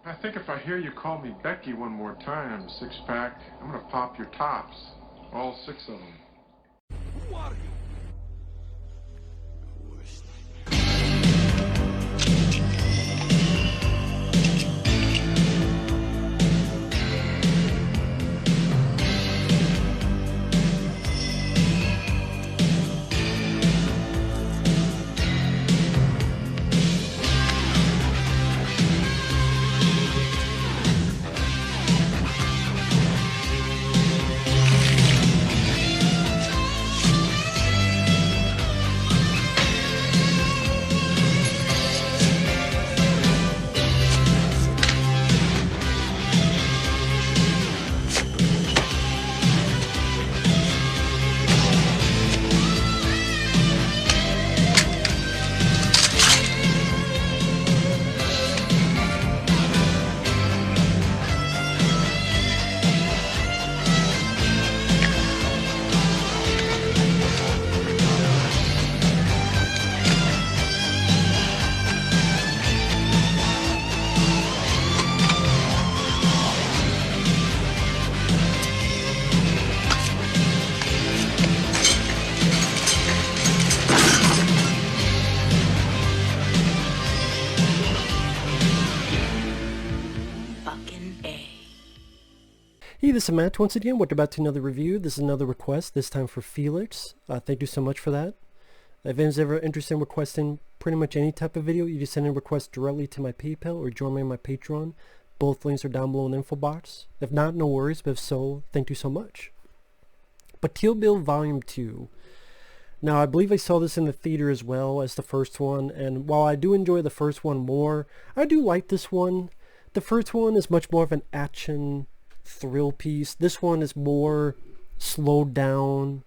I think if I hear you call me Becky one more time, six-pack, I'm gonna pop your tops. All six of them. Who are you? Hey, this is Matt once again. Welcome back to another review. This is another request, this time for Felix. Thank you so much for that. If anyone's ever interested in requesting pretty much any type of video, you just send in requests directly to my PayPal or join me on my Patreon. Both links are down below in the info box. If not, no worries, but if so, thank you so much. But Kill Bill Volume 2. Now, I believe I saw this in the theater as well as the first one, and while I do enjoy the first one more, I do like this one. The first one is much more of an action thrill piece. This one is more slowed down,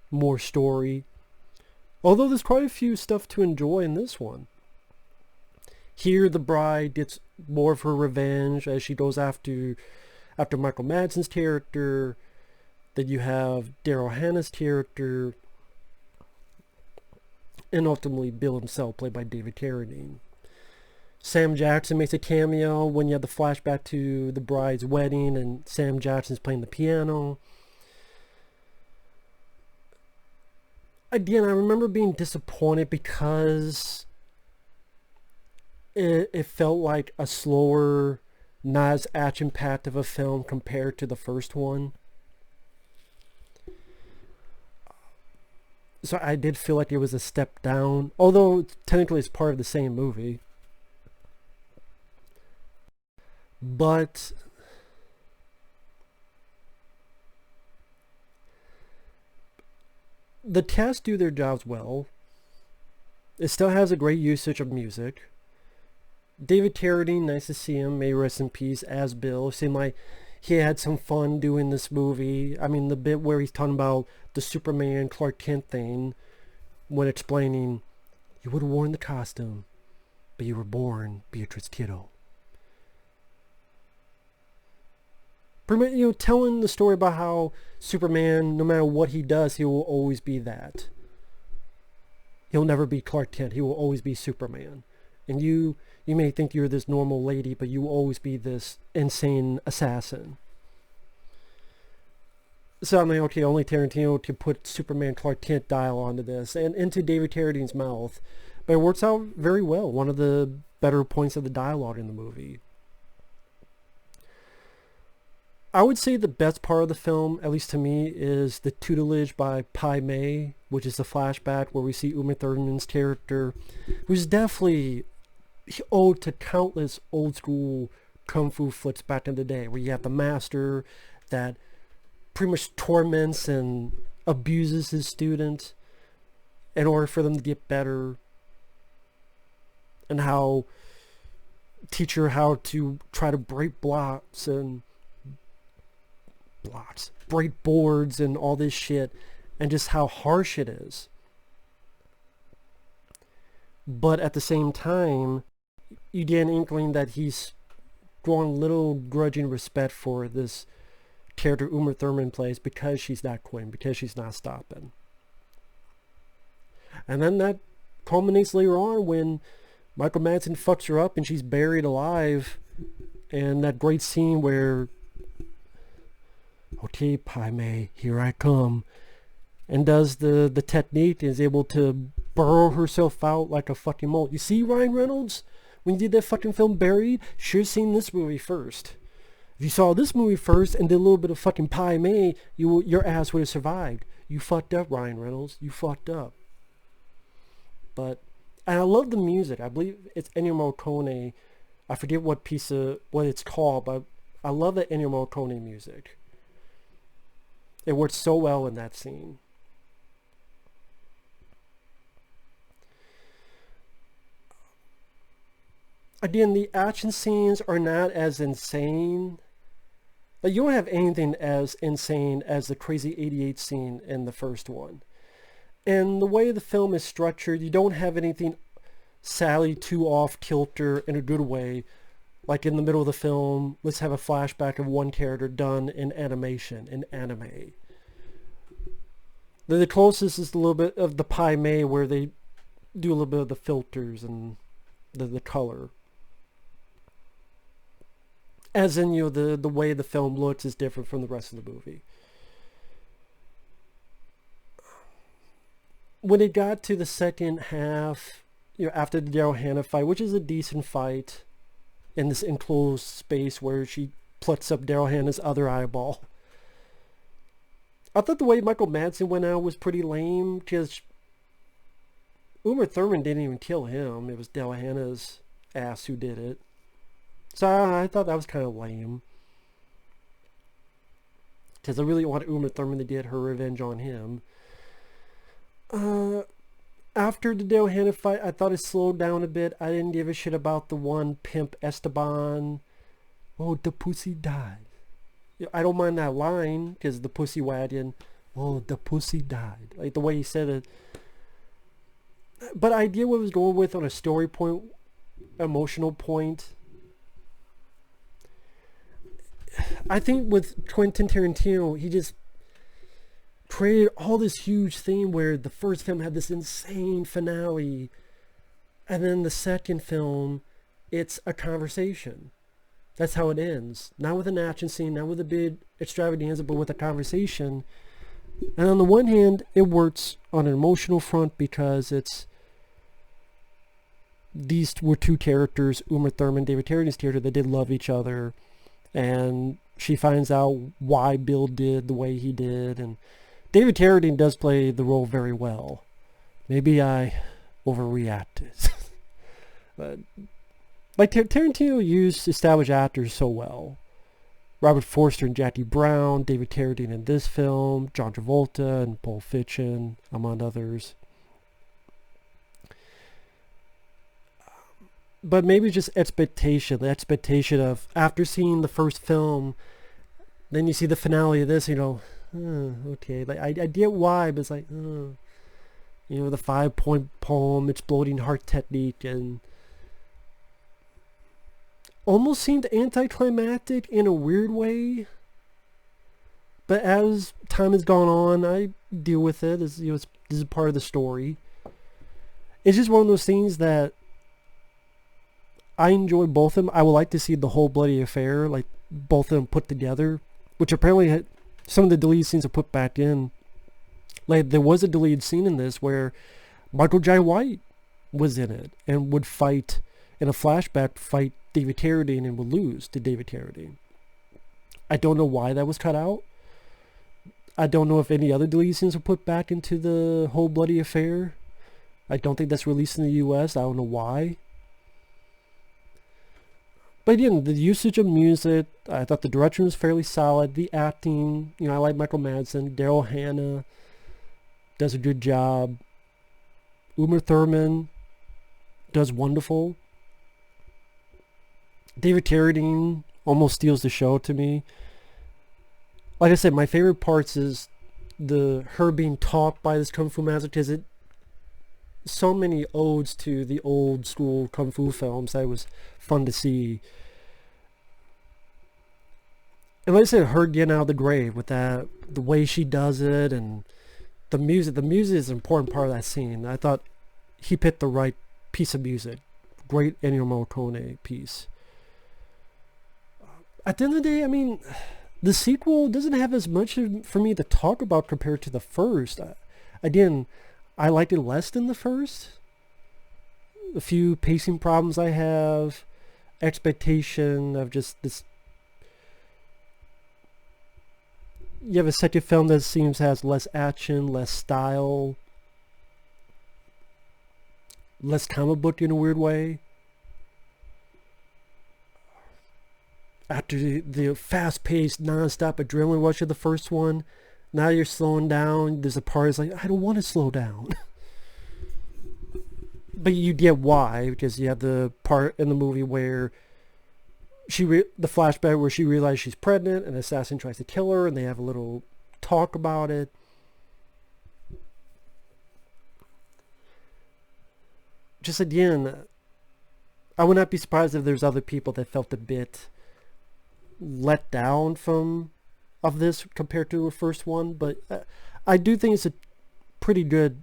more story. Although there's quite a few stuff to enjoy in this one. Here the bride gets more of her revenge as she goes after Michael Madsen's character. Then you have Daryl Hannah's character. And ultimately Bill himself, played by David Carradine. Sam Jackson makes a cameo when you have the flashback to the bride's wedding and Sam Jackson's playing the piano. Again, I remember being disappointed because it felt like a slower, not as action-packed of a film compared to the first one. So I did feel like it was a step down, although technically it's part of the same movie. But the cast do their jobs well. It still has a great usage of music. David Carradine, nice to see him, may rest in peace, as Bill. Seemed like he had some fun doing this movie. I mean, the bit where he's talking about the Superman Clark Kent thing, when explaining, you would have worn the costume, but you were born Beatrice Kiddo. You know, telling the story about how Superman, no matter what he does, he will always be that. He'll never be Clark Kent. He will always be Superman. And you may think you're this normal lady, but you will always be this insane assassin. So I'm like, okay, only Tarantino can put Superman Clark Kent dialogue onto this and into David Carradine's mouth. But it works out very well. One of the better points of the dialogue in the movie. I would say the best part of the film, at least to me, is the tutelage by Pai Mei, which is the flashback where we see Uma Thurman's character, who's definitely owed to countless old school kung fu flicks back in the day, where you have the master that pretty much torments and abuses his student in order for them to get better, and how teach her how to try to break break boards and all this shit, and just how harsh it is. But at the same time, you get an inkling that he's growing little grudging respect for this character Uma Thurman plays because she's not quitting, because she's not stopping. And then that culminates later on when Michael Madsen fucks her up and she's buried alive And that great scene where, okay, Pai Mei, here I come, and does the technique and is able to burrow herself out like a fucking mole. You see, Ryan Reynolds, when you did that fucking film Buried, should have seen this movie first. If you saw this movie first and did a little bit of fucking Pai Mei, your ass would have survived. You fucked up, Ryan Reynolds. You fucked up. But, and I love the music. I believe it's Ennio Morricone. I forget what it's called, but I love the Ennio Morricone music. It works so well in that scene. Again, the action scenes are not as insane. Like, you don't have anything as insane as the crazy 88 scene in the first one. And the way the film is structured, you don't have anything sadly too off kilter in a good way. Like in the middle of the film, let's have a flashback of one character done in animation, in anime. The closest is a little bit of the Pai Mei, where they do a little bit of the filters and the color. As in, the way the film looks is different from the rest of the movie. When it got to the second half, after the Daryl Hannah fight, which is a decent fight in this enclosed space where she plucks up Daryl Hannah's other eyeball. I thought the way Michael Madsen went out was pretty lame, because Uma Thurman didn't even kill him. It was Daryl Hannah's ass who did it. So I thought that was kind of lame. Because I really want Uma Thurman to get her revenge on him. After the Daryl Hannah fight, I thought it slowed down a bit. I didn't give a shit about the one pimp Esteban. Oh, the pussy died. I don't mind that line, because the pussy wagon. Oh, the pussy died. Like the way he said it. But I get what it was going with on a story point, emotional point. I think with Quentin Tarantino, he just created all this huge thing where the first film had this insane finale, and then the second film, it's a conversation. That's how it ends. Not with an action scene, not with a big extravaganza, but with a conversation. And on the one hand, it works on an emotional front because these were two characters, Uma Thurman, David Carradine's character, that did love each other. And she finds out why Bill did the way he did. And David Carradine does play the role very well. Maybe I overreacted. But like Tarantino used established actors so well. Robert Forster and Jackie Brown, David Carradine in this film, John Travolta and Pulp Fiction, among others. But maybe just the expectation of, after seeing the first film, then you see the finale of this, okay, like I get why, but it's like, the 5-point poem, exploding heart technique, and almost seemed anticlimactic in a weird way. But as time has gone on, I deal with it as, this is part of the story. It's just one of those things that I enjoy both of them. I would like to see the whole bloody affair, like both of them put together, which apparently some of the deleted scenes are put back in. Like there was a deleted scene in this where Michael Jai White was in it and would fight in a flashback, fight David Carradine, and would lose to David Carradine. I don't know why that was cut out. I don't know if any other deleted scenes were put back into the whole bloody affair. I don't think that's released in the US. I don't know why. But again, the usage of music, I thought the direction was fairly solid. The acting, I like Michael Madsen. Daryl Hannah does a good job. Uma Thurman does wonderful. David Carradine almost steals the show to me. Like I said, my favorite parts is her being taught by this Kung Fu master, because it so many odes to the old school Kung Fu films that was fun to see. And like I said, her getting out of the grave with that, the way she does it, and the music. The music is an important part of that scene. I thought he picked the right piece of music. Great Ennio Morricone piece. at the end of the day, I mean, the sequel doesn't have as much for me to talk about compared to the first. Again, I liked it less than the first. A few pacing problems I have, expectation of just this. You have a second film that seems has less action, less style, less comic book in a weird way. After the fast-paced, non-stop adrenaline rush of the first one, now you're slowing down. There's a part that's like, I don't want to slow down. But you get why, because you have the part in the movie where the flashback where she realizes she's pregnant, and an assassin tries to kill her, and they have a little talk about it. Just again, I would not be surprised if there's other people that felt a bit let down of this compared to the first one, but I do think it's a pretty good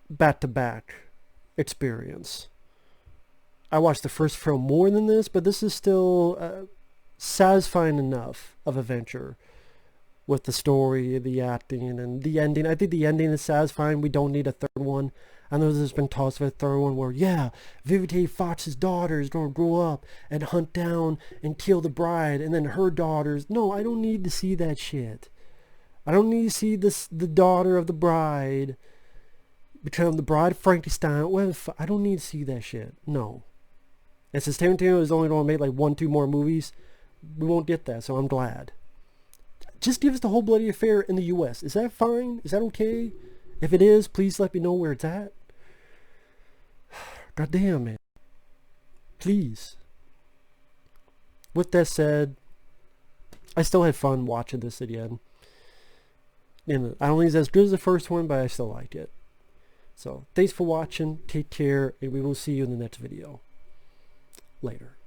back-to-back experience. I watched the first film more than this, but this is still satisfying enough of adventure with the story, the acting, and the ending. I think the ending is satisfying. We don't need a third one. I know there's been talks of a third one where, yeah, Vivica Fox's daughter is going to grow up and hunt down and kill the bride, and then her daughters. No, I don't need to see that shit. I don't need to see the daughter of the bride become the bride of Frankenstein. I don't need to see that shit. No. And since Tarantino is only going to make like 1-2 more movies, we won't get that, so I'm glad. Just give us the whole bloody affair in the U.S. Is that fine? Is that okay? If it is, please let me know where it's at. God damn, man. Please. With that said, I still had fun watching this again. And I don't think it's as good as the first one, but I still like it. So, thanks for watching. Take care, and we will see you in the next video. Later.